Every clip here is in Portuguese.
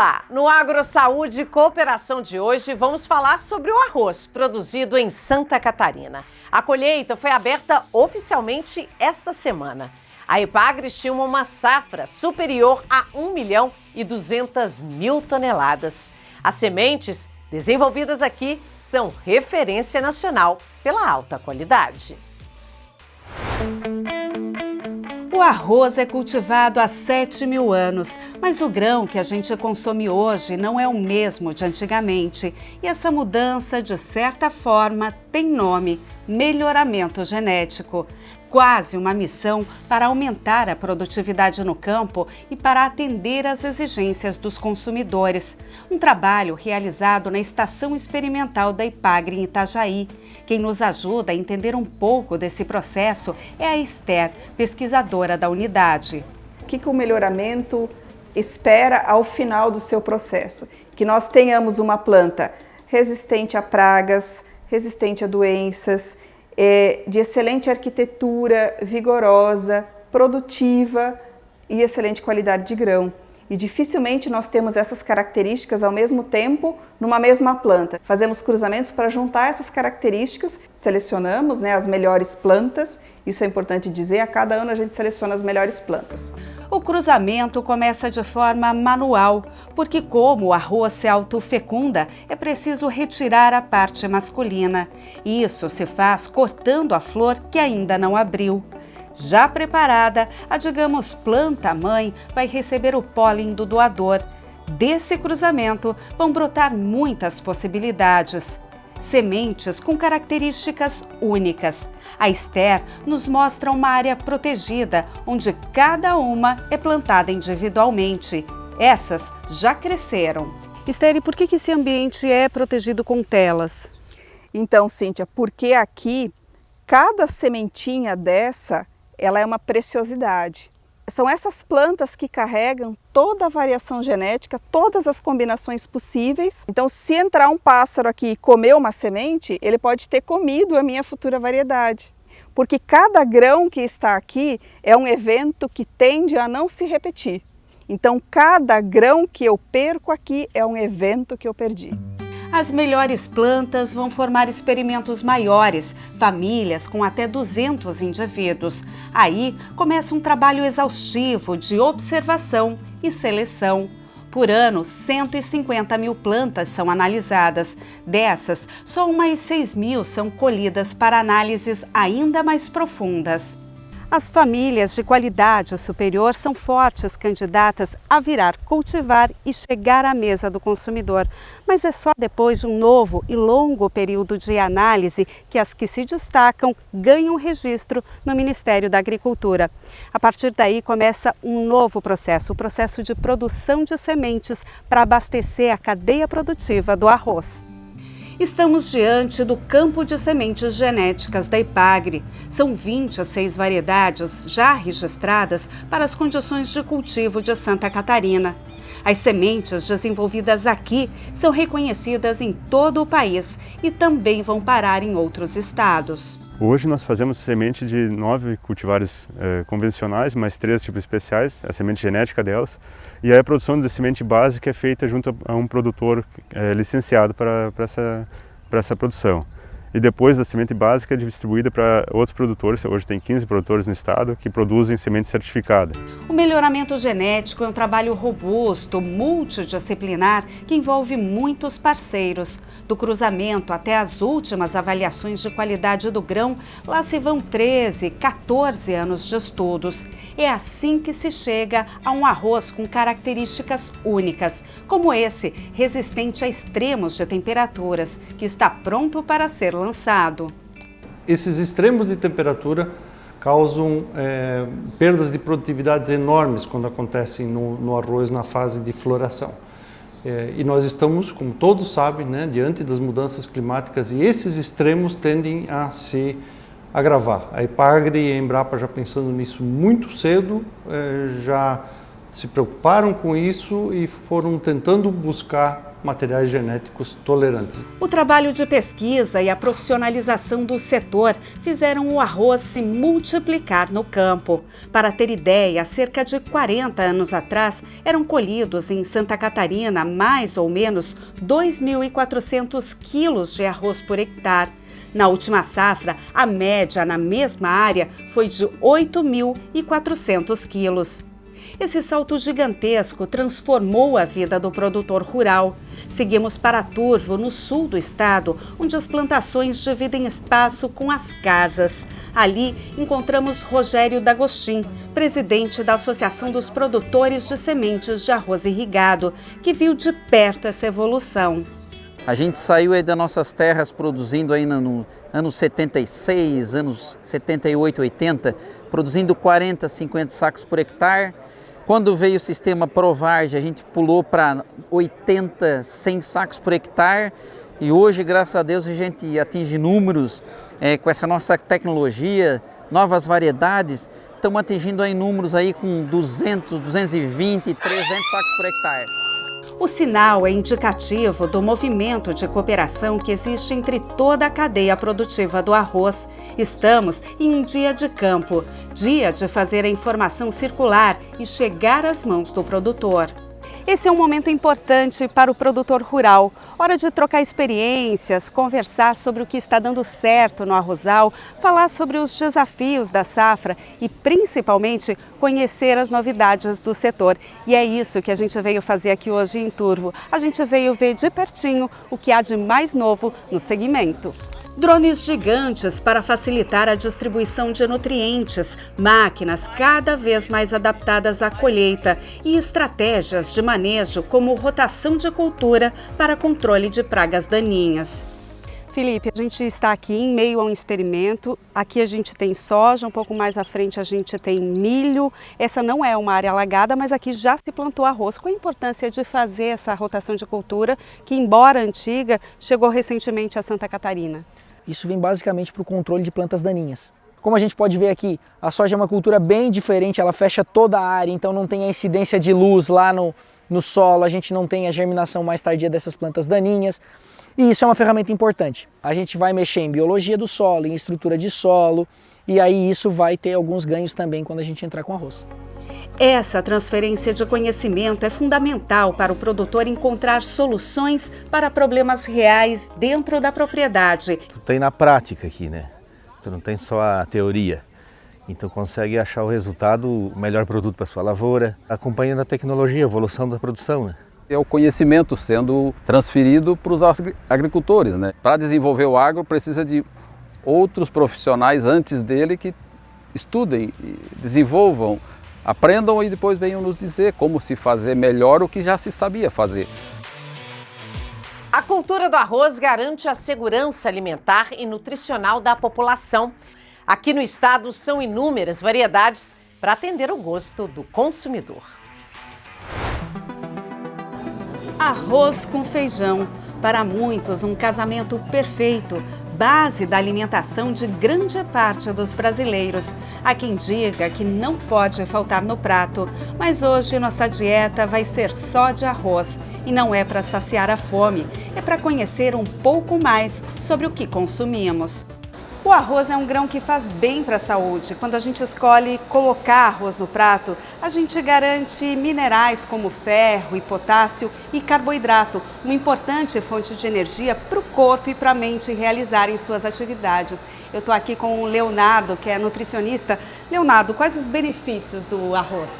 Olá! No AgroSaúde e Cooperação de hoje vamos falar sobre o arroz produzido em Santa Catarina. A colheita foi aberta oficialmente esta semana. A Epagri estima uma safra superior a 1.200.000 toneladas. As sementes desenvolvidas aqui são referência nacional pela alta qualidade. O arroz é cultivado há 7.000 anos, mas o grão que a gente consome hoje não é o mesmo de antigamente. E essa mudança, de certa forma, tem nome: melhoramento genético. Quase uma missão para aumentar a produtividade no campo e para atender às exigências dos consumidores. Um trabalho realizado na Estação Experimental da Epagri em Itajaí. Quem nos ajuda a entender um pouco desse processo é a Esther, pesquisadora da unidade. O que o melhoramento espera ao final do seu processo? Que nós tenhamos uma planta resistente a pragas, resistente a doenças, de excelente arquitetura, vigorosa, produtiva e excelente qualidade de grão. E dificilmente nós temos essas características ao mesmo tempo numa mesma planta. Fazemos cruzamentos para juntar essas características, selecionamos as melhores plantas, isso é importante dizer, a cada ano a gente seleciona as melhores plantas. O cruzamento começa de forma manual, porque como o arroz se autofecunda, é preciso retirar a parte masculina. Isso se faz cortando a flor que ainda não abriu. Já preparada, a, digamos, planta-mãe vai receber o pólen do doador. Desse cruzamento vão brotar muitas possibilidades. Sementes com características únicas. A Esther nos mostra uma área protegida, onde cada uma é plantada individualmente. Essas já cresceram. Esther, e por que esse ambiente é protegido com telas? Então, Cíntia, porque aqui, cada sementinha dessa, ela é uma preciosidade. São essas plantas que carregam toda a variação genética, todas as combinações possíveis. Então, se entrar um pássaro aqui e comer uma semente, ele pode ter comido a minha futura variedade. Porque cada grão que está aqui é um evento que tende a não se repetir. Então, cada grão que eu perco aqui é um evento que eu perdi. As melhores plantas vão formar experimentos maiores, famílias com até 200 indivíduos. Aí começa um trabalho exaustivo de observação e seleção. Por ano, 150.000 plantas são analisadas. Dessas, só umas 6.000 são colhidas para análises ainda mais profundas. As famílias de qualidade superior são fortes candidatas a virar cultivar e chegar à mesa do consumidor. Mas é só depois de um novo e longo período de análise que as que se destacam ganham registro no Ministério da Agricultura. A partir daí começa um novo processo, o processo de produção de sementes para abastecer a cadeia produtiva do arroz. Estamos diante do campo de sementes genéticas da Epagri. São 26 variedades já registradas para as condições de cultivo de Santa Catarina. As sementes desenvolvidas aqui são reconhecidas em todo o país e também vão parar em outros estados. Hoje nós fazemos semente de 9 cultivares convencionais, mais 3 tipos especiais, a semente genética delas. E aí a produção de semente básica é feita junto a um produtor licenciado para essa produção. E depois da semente básica é distribuída para outros produtores, hoje tem 15 produtores no estado que produzem semente certificada. O melhoramento genético é um trabalho robusto, multidisciplinar, que envolve muitos parceiros. Do cruzamento até as últimas avaliações de qualidade do grão, lá se vão 13, 14 anos de estudos. É assim que se chega a um arroz com características únicas, como esse, resistente a extremos de temperaturas, que está pronto para ser lançado. Esses extremos de temperatura causam perdas de produtividades enormes quando acontecem no arroz na fase de floração. E nós estamos, como todos sabem, diante das mudanças climáticas, e esses extremos tendem a se agravar. A Epagri e a Embrapa, já pensando nisso muito cedo, já se preocuparam com isso e foram tentando buscar materiais genéticos tolerantes. O trabalho de pesquisa e a profissionalização do setor fizeram o arroz se multiplicar no campo. Para ter ideia, há cerca de 40 anos atrás, eram colhidos em Santa Catarina mais ou menos 2.400 quilos de arroz por hectare. Na última safra, a média na mesma área foi de 8.400 quilos. Esse salto gigantesco transformou a vida do produtor rural. Seguimos para Turvo, no sul do estado, onde as plantações dividem espaço com as casas. Ali encontramos Rogério D'Agostin, presidente da Associação dos Produtores de Sementes de Arroz Irrigado, que viu de perto essa evolução. A gente saiu aí das nossas terras produzindo aí no anos 76, anos 78, 80, produzindo 40, 50 sacos por hectare. Quando veio o sistema Provarge, a gente pulou para 80, 100 sacos por hectare. E hoje, graças a Deus, a gente atinge números com essa nossa tecnologia, novas variedades. Estamos atingindo aí números aí com 200, 220, 300 sacos por hectare. O sinal é indicativo do movimento de cooperação que existe entre toda a cadeia produtiva do arroz. Estamos em um dia de campo, dia de fazer a informação circular e chegar às mãos do produtor. Esse é um momento importante para o produtor rural. Hora de trocar experiências, conversar sobre o que está dando certo no arrozal, falar sobre os desafios da safra e, principalmente, conhecer as novidades do setor. E é isso que a gente veio fazer aqui hoje em Turvo. A gente veio ver de pertinho o que há de mais novo no segmento. Drones gigantes para facilitar a distribuição de nutrientes, máquinas cada vez mais adaptadas à colheita e estratégias de manejo como rotação de cultura para controle de pragas daninhas. Felipe, a gente está aqui em meio a um experimento. Aqui a gente tem soja, um pouco mais à frente a gente tem milho. Essa não é uma área alagada, mas aqui já se plantou arroz. Qual a importância de fazer essa rotação de cultura que, embora antiga, chegou recentemente a Santa Catarina? Isso vem basicamente para o controle de plantas daninhas. Como a gente pode ver aqui, a soja é uma cultura bem diferente, ela fecha toda a área, então não tem a incidência de luz lá no solo, a gente não tem a germinação mais tardia dessas plantas daninhas. E isso é uma ferramenta importante. A gente vai mexer em biologia do solo, em estrutura de solo, e aí isso vai ter alguns ganhos também quando a gente entrar com arroz. Essa transferência de conhecimento é fundamental para o produtor encontrar soluções para problemas reais dentro da propriedade. Tu tem na prática aqui, né? Tu não tem só a teoria. Então consegue achar o resultado, o melhor produto para a sua lavoura, acompanhando a tecnologia, a evolução da produção, né? É o conhecimento sendo transferido para os agricultores, né? Para desenvolver o agro precisa de outros profissionais antes dele que estudem, desenvolvam, aprendam e depois venham nos dizer como se fazer melhor o que já se sabia fazer. A cultura do arroz garante a segurança alimentar e nutricional da população. Aqui no estado são inúmeras variedades para atender o gosto do consumidor. Arroz com feijão. Para muitos, um casamento perfeito, base da alimentação de grande parte dos brasileiros. Há quem diga que não pode faltar no prato, mas hoje nossa dieta vai ser só de arroz. E não é para saciar a fome, é para conhecer um pouco mais sobre o que consumimos. O arroz é um grão que faz bem para a saúde. Quando a gente escolhe colocar arroz no prato, a gente garante minerais como ferro e potássio e carboidrato, uma importante fonte de energia para o corpo e para a mente realizarem suas atividades. Eu estou aqui com o Leonardo, que é nutricionista. Leonardo, quais os benefícios do arroz?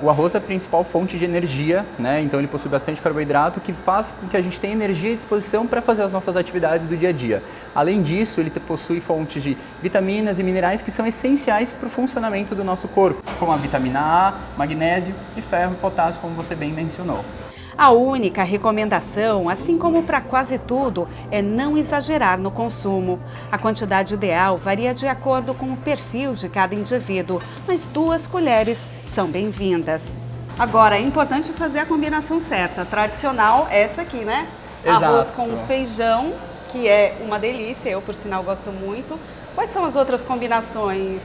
O arroz é a principal fonte de energia, né? Então ele possui bastante carboidrato, que faz com que a gente tenha energia e disposição para fazer as nossas atividades do dia a dia. Além disso, ele possui fontes de vitaminas e minerais que são essenciais para o funcionamento do nosso corpo, como a vitamina A, magnésio e ferro e potássio, como você bem mencionou. A única recomendação, assim como para quase tudo, é não exagerar no consumo. A quantidade ideal varia de acordo com o perfil de cada indivíduo, mas 2 colheres são bem-vindas. Agora, é importante fazer a combinação certa. Tradicional, essa aqui, né? Exato. Arroz com feijão, que é uma delícia, eu, por sinal, gosto muito. Quais são as outras combinações?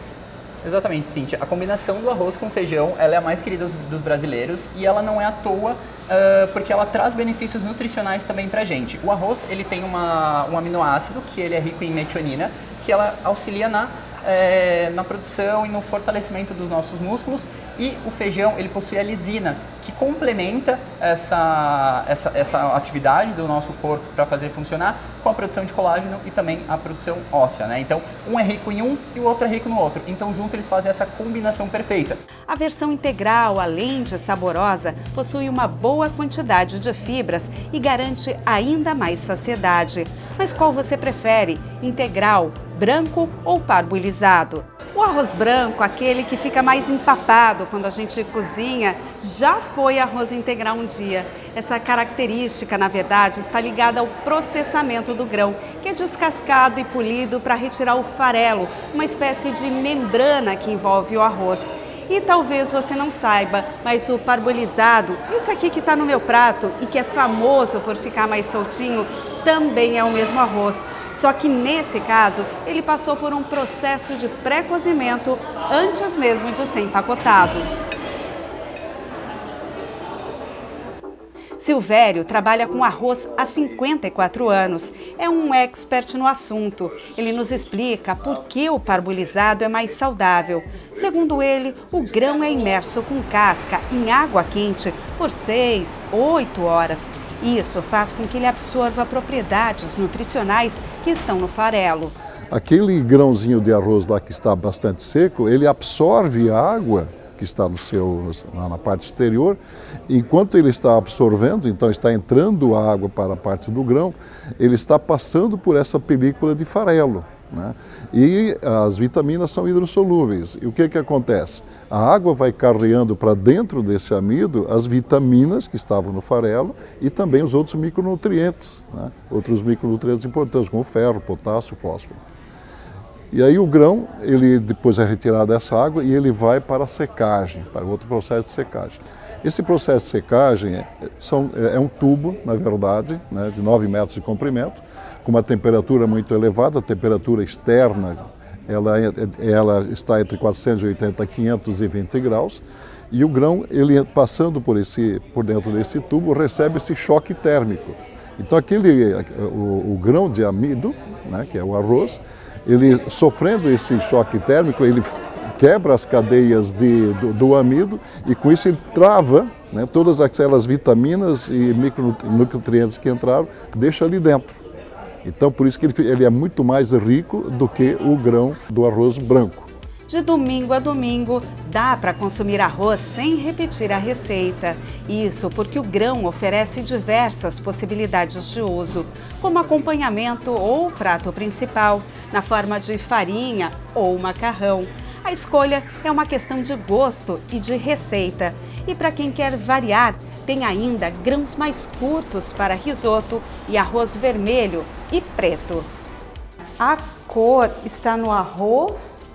Exatamente, Cíntia. A combinação do arroz com feijão, ela é a mais querida dos brasileiros e ela não é à toa, porque ela traz benefícios nutricionais também pra gente. O arroz, ele tem um aminoácido, que ele é rico em metionina, que ela auxilia na produção e no fortalecimento dos nossos músculos, e o feijão ele possui a lisina, que complementa essa atividade do nosso corpo para fazer funcionar com a produção de colágeno e também a produção óssea, né? Então, um é rico em um e o outro é rico no outro. Então, junto eles fazem essa combinação perfeita. A versão integral, além de saborosa, possui uma boa quantidade de fibras e garante ainda mais saciedade. Mas qual você prefere? Integral, branco ou parboilizado? O arroz branco, aquele que fica mais empapado quando a gente cozinha, já foi arroz integral um dia. Essa característica, na verdade, está ligada ao processamento do grão, que é descascado e polido para retirar o farelo, uma espécie de membrana que envolve o arroz. E talvez você não saiba, mas o parboilizado, esse aqui que está no meu prato e que é famoso por ficar mais soltinho, também é o mesmo arroz. Só que nesse caso, ele passou por um processo de pré-cozimento antes mesmo de ser empacotado. Silvério trabalha com arroz há 54 anos. É um expert no assunto. Ele nos explica por que o parboilizado é mais saudável. Segundo ele, o grão é imerso com casca em água quente por 6, 8 horas. Isso faz com que ele absorva propriedades nutricionais que estão no farelo. Aquele grãozinho de arroz lá que está bastante seco, ele absorve a água que está na parte exterior. Enquanto ele está absorvendo, então está entrando a água para a parte do grão, ele está passando por essa película de farelo, né? E as vitaminas são hidrossolúveis. E o que acontece? A água vai carreando para dentro desse amido as vitaminas que estavam no farelo e também os outros micronutrientes, né? Outros micronutrientes importantes, como ferro, potássio, fósforo. E aí o grão, ele depois é retirado dessa água e ele vai para a secagem, para outro processo de secagem. Esse processo de secagem é um tubo, na verdade, né, de 9 metros de comprimento, com uma temperatura muito elevada. A temperatura externa ela está entre 480 e 520 graus, e o grão, ele passando por dentro desse tubo, recebe esse choque térmico. Então o grão de amido, né, que é o arroz, ele sofrendo esse choque térmico, ele quebra as cadeias do amido e com isso ele trava, né, todas aquelas vitaminas e micronutrientes que entraram, deixa ali dentro. Então por isso que ele é muito mais rico do que o grão do arroz branco. De domingo a domingo, dá para consumir arroz sem repetir a receita. Isso porque o grão oferece diversas possibilidades de uso, como acompanhamento ou prato principal, na forma de farinha ou macarrão. A escolha é uma questão de gosto e de receita. E para quem quer variar, tem ainda grãos mais curtos para risoto e arroz vermelho e preto. A cor está no arroz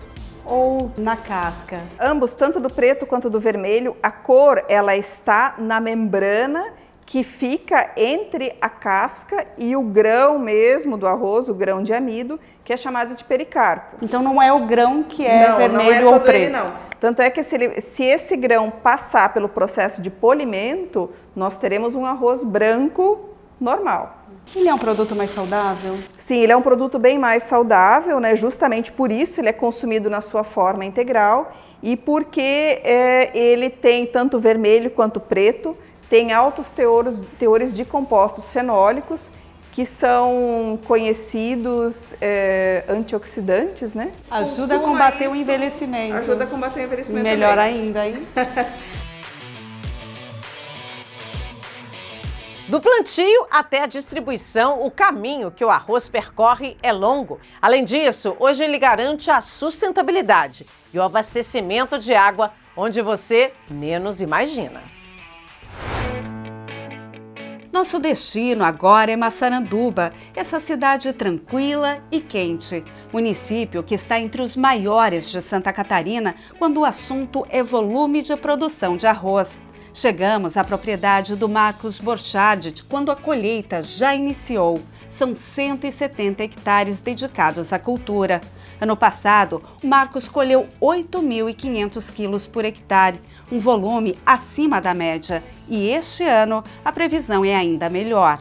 ou na casca? Ambos, tanto do preto quanto do vermelho, a cor ela está na membrana que fica entre a casca e o grão mesmo do arroz, o grão de amido, que é chamado de pericarpo. Então não é o grão que é vermelho ou preto? Não. Tanto é que se esse grão passar pelo processo de polimento, nós teremos um arroz branco normal. Ele é um produto mais saudável? Sim, ele é um produto bem mais saudável, né? Justamente por isso ele é consumido na sua forma integral e porque ele tem tanto vermelho quanto preto, tem altos teores de compostos fenólicos, que são conhecidos antioxidantes, né? Ajuda a combater o envelhecimento. Ajuda a combater o envelhecimento. Melhor também. ainda, hein? Do plantio até a distribuição, o caminho que o arroz percorre é longo. Além disso, hoje ele garante a sustentabilidade e o abastecimento de água onde você menos imagina. Nosso destino agora é Massaranduba, essa cidade tranquila e quente. Município que está entre os maiores de Santa Catarina quando o assunto é volume de produção de arroz. Chegamos à propriedade do Marcos Borchardt quando a colheita já iniciou. São 170 hectares dedicados à cultura. Ano passado, o Marcos colheu 8.500 quilos por hectare, um volume acima da média. E este ano, a previsão é ainda melhor.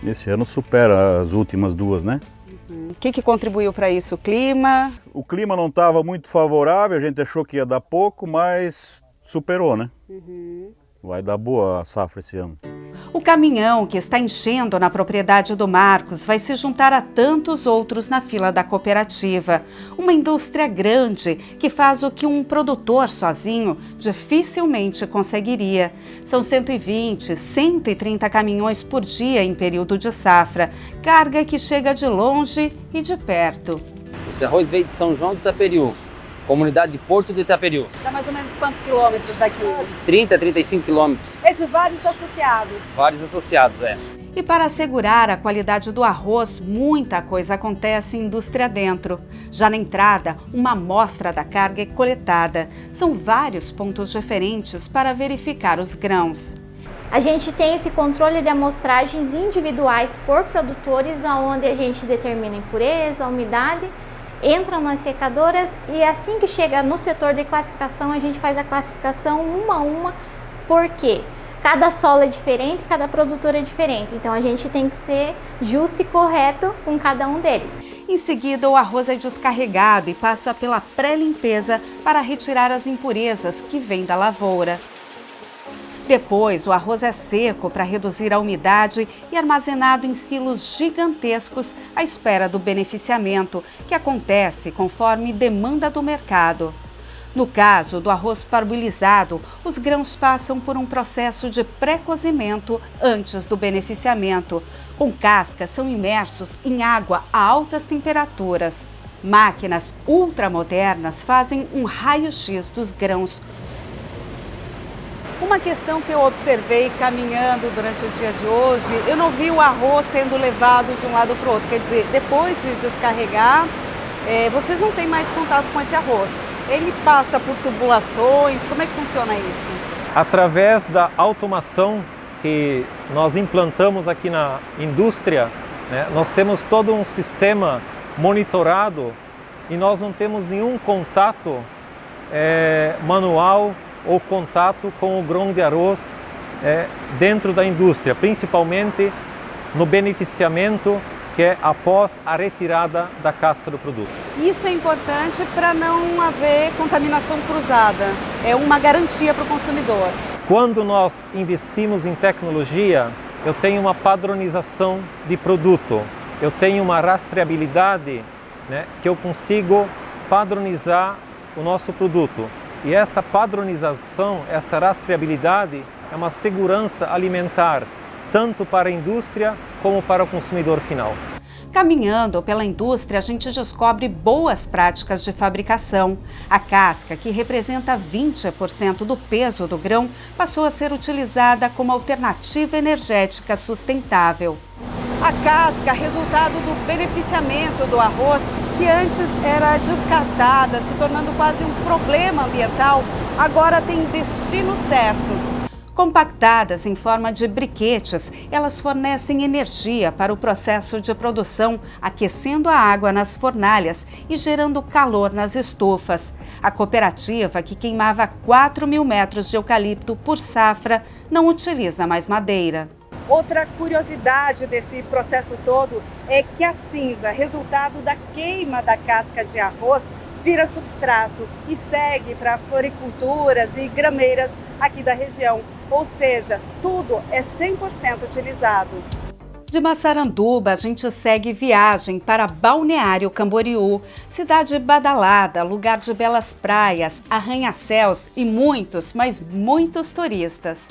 Esse ano supera as últimas duas, né? O que contribuiu para isso? O clima? O clima não estava muito favorável, a gente achou que ia dar pouco, mas superou, né? Vai dar boa a safra esse ano. O caminhão que está enchendo na propriedade do Marcos vai se juntar a tantos outros na fila da cooperativa. Uma indústria grande que faz o que um produtor sozinho dificilmente conseguiria. São 120, 130 caminhões por dia em período de safra. Carga que chega de longe e de perto. Esse arroz veio de São João do Itaperiú, comunidade de Porto do Itaperiú. Dá mais ou menos quantos quilômetros daqui? 30 a 35 quilômetros. É de vários associados. Vários associados, é. E para assegurar a qualidade do arroz, muita coisa acontece em indústria dentro. Já na entrada, uma amostra da carga é coletada. São vários pontos diferentes para verificar os grãos. A gente tem esse controle de amostragens individuais por produtores, onde a gente determina a impureza, a umidade, entram nas secadoras e assim que chega no setor de classificação, a gente faz a classificação uma a uma, porque cada solo é diferente, cada produtor é diferente, então a gente tem que ser justo e correto com cada um deles. Em seguida, o arroz é descarregado e passa pela pré-limpeza para retirar as impurezas que vêm da lavoura. Depois, o arroz é seco para reduzir a umidade e armazenado em silos gigantescos à espera do beneficiamento, que acontece conforme demanda do mercado. No caso do arroz parboilizado, os grãos passam por um processo de pré-cozimento antes do beneficiamento. Com casca, são imersos em água a altas temperaturas. Máquinas ultramodernas fazem um raio-x dos grãos. Uma questão que eu observei caminhando durante o dia de hoje, eu não vi o arroz sendo levado de um lado para o outro. Quer dizer, depois de descarregar, vocês não têm mais contato com esse arroz. Ele passa por tubulações, como é que funciona isso? Através da automação que nós implantamos aqui na indústria, né, nós temos todo um sistema monitorado e nós não temos nenhum contato manual ou contato com o grão de arroz dentro da indústria, principalmente no beneficiamento, que é após a retirada da casca do produto. Isso é importante para não haver contaminação cruzada, é uma garantia para o consumidor. Quando nós investimos em tecnologia, eu tenho uma padronização de produto, eu tenho uma rastreabilidade, né, que eu consigo padronizar o nosso produto. E essa padronização, essa rastreabilidade é uma segurança alimentar, tanto para a indústria como para o consumidor final. Caminhando pela indústria, a gente descobre boas práticas de fabricação. A casca, que representa 20% do peso do grão, passou a ser utilizada como alternativa energética sustentável. A casca, resultado do beneficiamento do arroz, que antes era descartada, se tornando quase um problema ambiental, agora tem destino certo. Compactadas em forma de briquetes, elas fornecem energia para o processo de produção, aquecendo a água nas fornalhas e gerando calor nas estufas. A cooperativa, que queimava 4.000 metros de eucalipto por safra, não utiliza mais madeira. Outra curiosidade desse processo todo é que a cinza, resultado da queima da casca de arroz, vira substrato e segue para floriculturas e grameiras aqui da região. Ou seja, tudo é 100% utilizado. De Massaranduba, a gente segue viagem para Balneário Camboriú, cidade badalada, lugar de belas praias, arranha-céus e muitos, mas muitos turistas.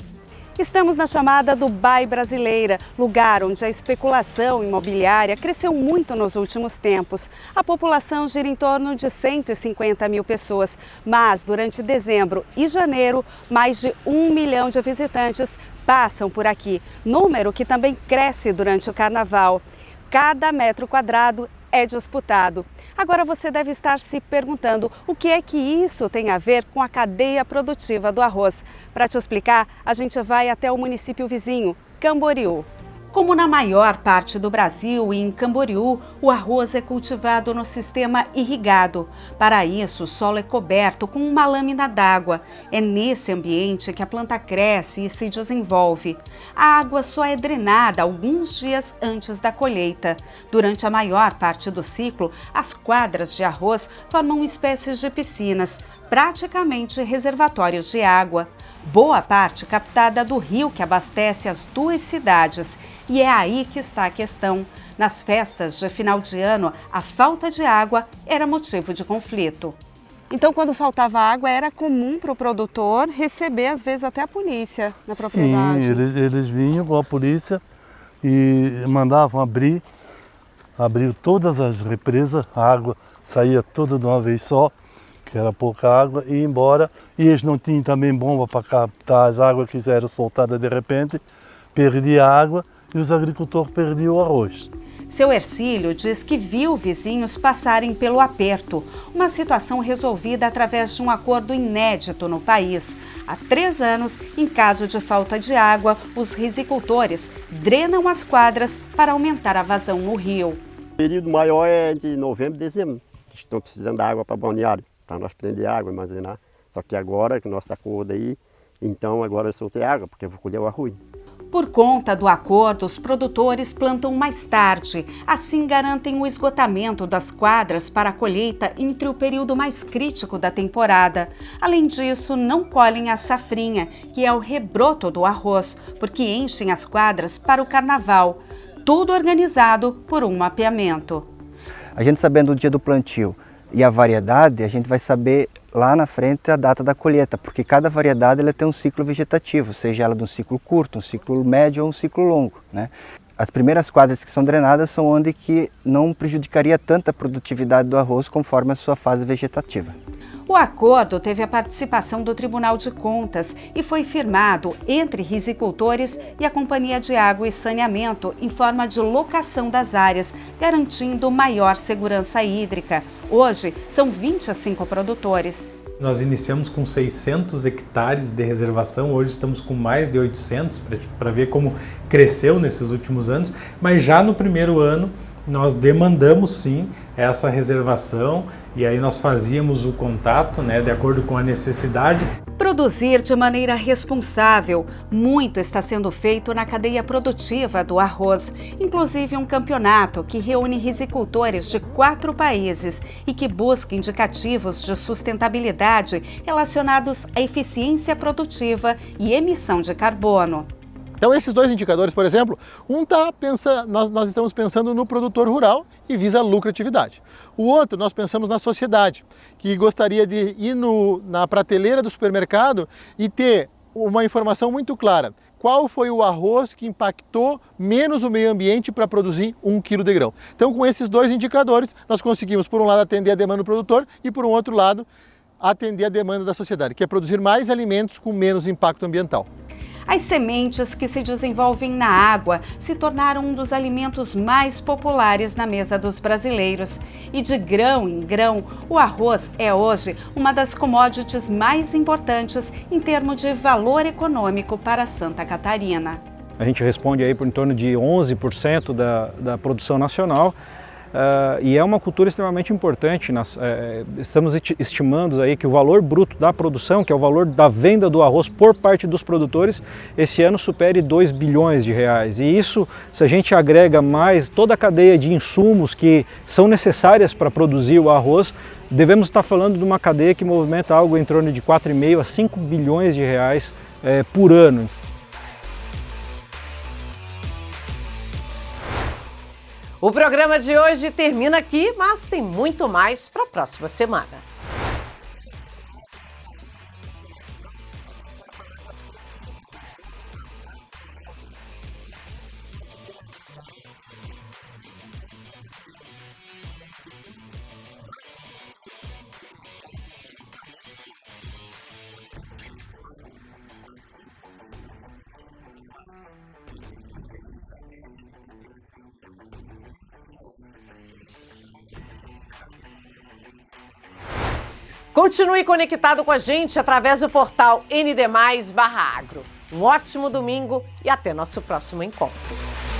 Estamos na chamada Dubai Brasileira, lugar onde a especulação imobiliária cresceu muito nos últimos tempos. A população gira em torno de 150 mil pessoas, mas durante dezembro e janeiro, mais de 1 milhão de visitantes passam por aqui, número que também cresce durante o carnaval. Cada metro quadrado é disputado. Agora você deve estar se perguntando o que é que isso tem a ver com a cadeia produtiva do arroz. Para te explicar, a gente vai até o município vizinho, Camboriú. Como na maior parte do Brasil e em Camboriú, o arroz é cultivado no sistema irrigado. Para isso, o solo é coberto com uma lâmina d'água. É nesse ambiente que a planta cresce e se desenvolve. A água só é drenada alguns dias antes da colheita. Durante a maior parte do ciclo, as quadras de arroz formam espécies de piscinas, praticamente reservatórios de água. Boa parte captada do rio que abastece as duas cidades. E é aí que está a questão. Nas festas de final de ano, a falta de água era motivo de conflito. Então, quando faltava água, era comum para o produtor receber, às vezes, até a polícia na propriedade? Sim, eles vinham com a polícia e mandavam abriu todas as represas, a água saía toda de uma vez só, que era pouca água, e ia embora. E eles não tinham também bomba para captar as águas que eram soltadas de repente, perdia a água e os agricultores perdiam o arroz. Seu Hercílio diz que viu vizinhos passarem pelo aperto, uma situação resolvida através de um acordo inédito no país. Há 3 anos, em caso de falta de água, os risicultores drenam as quadras para aumentar a vazão no rio. O período maior é de novembro e dezembro. Estão precisando de água para balneário, para nós prender água, armazenar. Só que agora, que nosso acordo aí, então agora eu soltei água, porque eu vou colher o arroz. Por conta do acordo, os produtores plantam mais tarde. Assim, garantem o esgotamento das quadras para a colheita entre o período mais crítico da temporada. Além disso, não colhem a safrinha, que é o rebroto do arroz, porque enchem as quadras para o carnaval. Tudo organizado por um mapeamento. A gente sabendo o dia do plantio e a variedade, a gente vai saber lá na frente a data da colheita, porque cada variedade ela tem um ciclo vegetativo, seja ela de um ciclo curto, um ciclo médio ou um ciclo longo, né? As primeiras quadras que são drenadas são onde que não prejudicaria tanta produtividade do arroz conforme a sua fase vegetativa. O acordo teve a participação do Tribunal de Contas e foi firmado entre risicultores e a Companhia de Água e Saneamento em forma de locação das áreas, garantindo maior segurança hídrica. Hoje, são 25 produtores. Nós iniciamos com 600 hectares de reservação, hoje estamos com mais de 800, para ver como cresceu nesses últimos anos, mas já no primeiro ano nós demandamos sim essa reservação e aí nós fazíamos o contato, de acordo com a necessidade. Produzir de maneira responsável. Muito está sendo feito na cadeia produtiva do arroz, inclusive um campeonato que reúne risicultores de 4 países e que busca indicativos de sustentabilidade relacionados à eficiência produtiva e emissão de carbono. Então esses 2 indicadores, por exemplo, nós estamos pensando no produtor rural e visa a lucratividade. O outro, nós pensamos na sociedade, que gostaria de ir na prateleira do supermercado e ter uma informação muito clara. Qual foi o arroz que impactou menos o meio ambiente para produzir 1 quilo de grão? Então com esses 2 indicadores, nós conseguimos, por um lado, atender a demanda do produtor e, por um outro lado, atender a demanda da sociedade, que é produzir mais alimentos com menos impacto ambiental. As sementes que se desenvolvem na água se tornaram um dos alimentos mais populares na mesa dos brasileiros. E de grão em grão, o arroz é hoje uma das commodities mais importantes em termos de valor econômico para Santa Catarina. A gente responde aí por em torno de 11% da produção nacional. E é uma cultura extremamente importante. Estamos estimando aí que o valor bruto da produção, que é o valor da venda do arroz por parte dos produtores, esse ano supere 2 bilhões de reais. E isso, se a gente agrega mais toda a cadeia de insumos que são necessárias para produzir o arroz, devemos estar falando de uma cadeia que movimenta algo em torno de 4,5 a 5 bilhões de reais por ano. O programa de hoje termina aqui, mas tem muito mais para a próxima semana. Continue conectado com a gente através do portal ND+/Agro. Um ótimo domingo e até nosso próximo encontro.